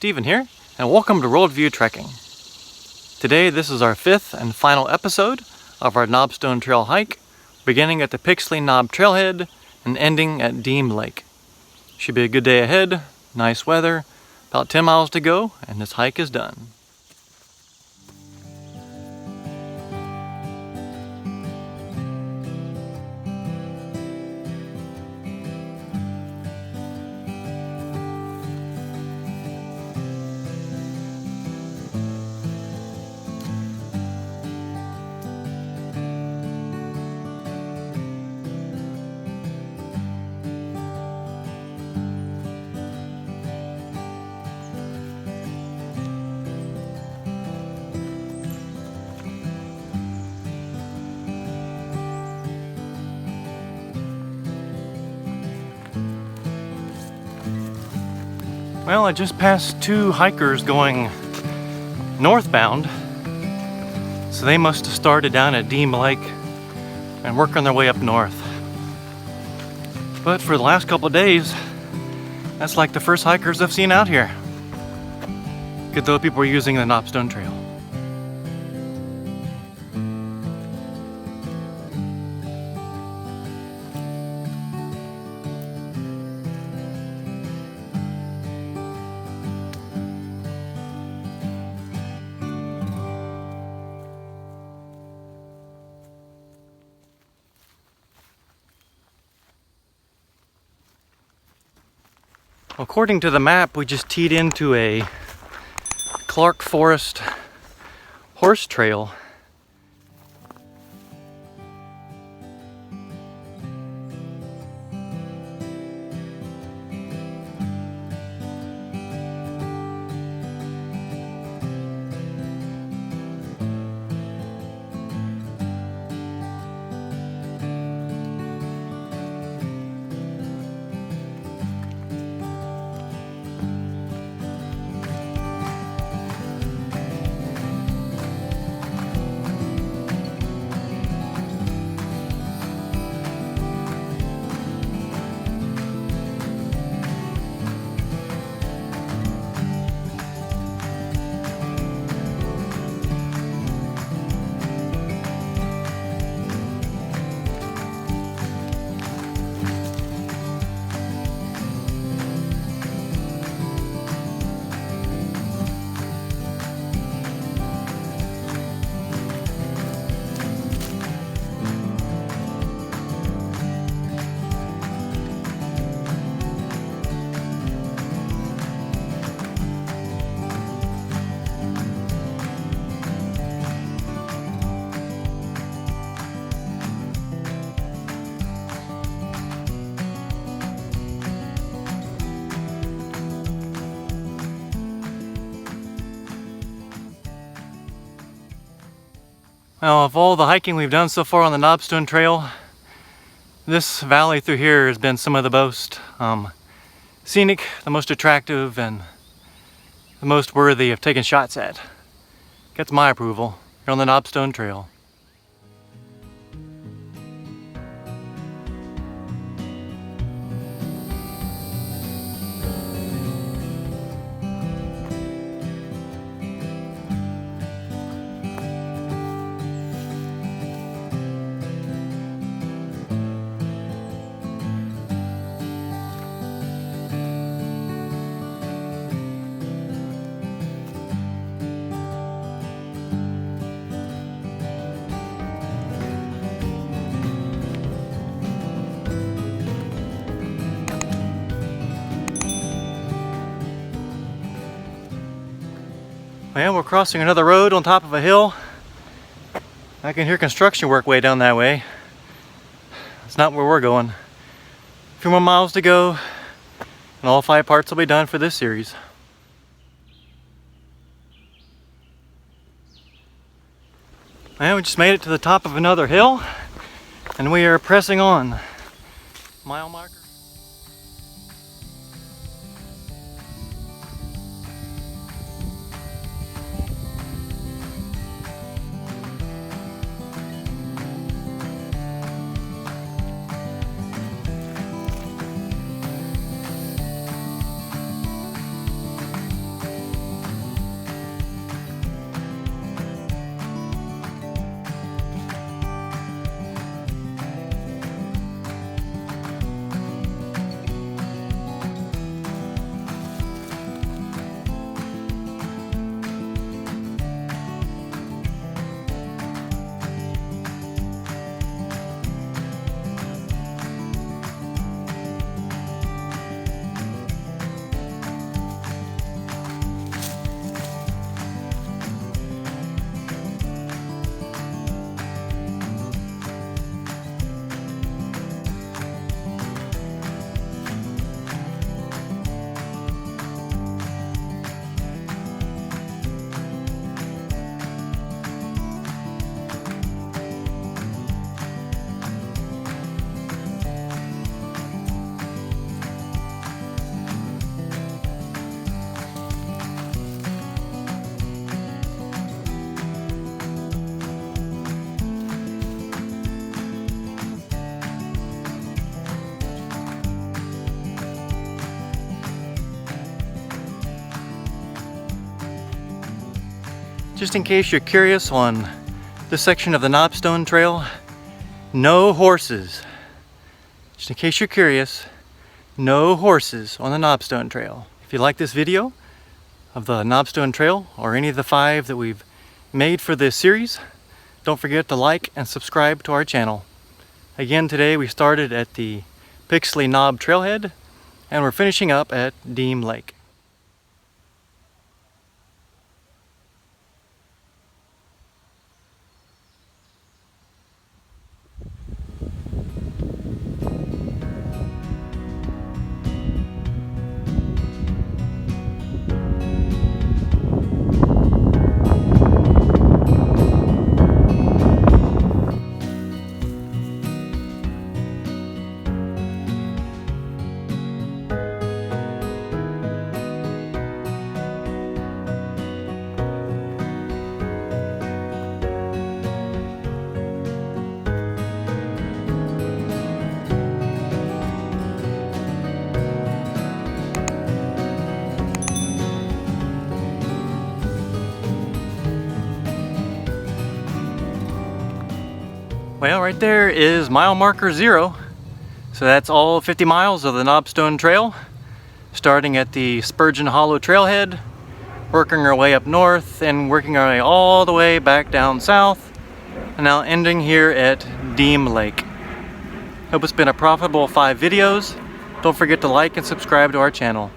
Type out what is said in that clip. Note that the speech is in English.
Steven here, and welcome to Worldview Trekking. Today this is our 5th and final episode of our KNOBSTONE Trail hike, beginning at the Pixley Knob trailhead and ending at Deam Lake. Should be a good day ahead, nice weather, about 10 miles to go, and this hike is done. Well, I just passed two hikers going northbound, so they must have started down at Deam Lake and working their way up north. But for the last couple of days, that's like the first hikers I've seen out here. Good though people are using the KNOBSTONE Trail. According to the map, we just teed into a Clark Forest horse trail. Well, of all the hiking we've done so far on the KNOBSTONE Trail, this valley through here has been some of the most scenic, the most attractive, and the most worthy of taking shots at. Gets my approval here on the KNOBSTONE Trail. Well, we're crossing another road on top of a hill. I can hear construction work way down that way. It's not where we're going. A few more miles to go, and all 5 parts will be done for this series. Well, we just made it to the top of another hill, and we are pressing on. Mile marker. Just in case you're curious on this section of the KNOBSTONE Trail, no horses. Just in case you're curious, no horses on the KNOBSTONE Trail. If you like this video of the KNOBSTONE Trail or any of the 5 that we've made for this series, don't forget to like and subscribe to our channel. Again, today we started at the Pixley Knob trailhead and we're finishing up at Deam Lake. Well, right there is mile marker 0. So that's all 50 miles of the KNOBSTONE Trail, starting at the Spurgeon Hollow trailhead, working our way up north and working our way all the way back down south, and now ending here at Deam Lake. Hope it's been a profitable 5 videos. Don't forget to like and subscribe to our channel.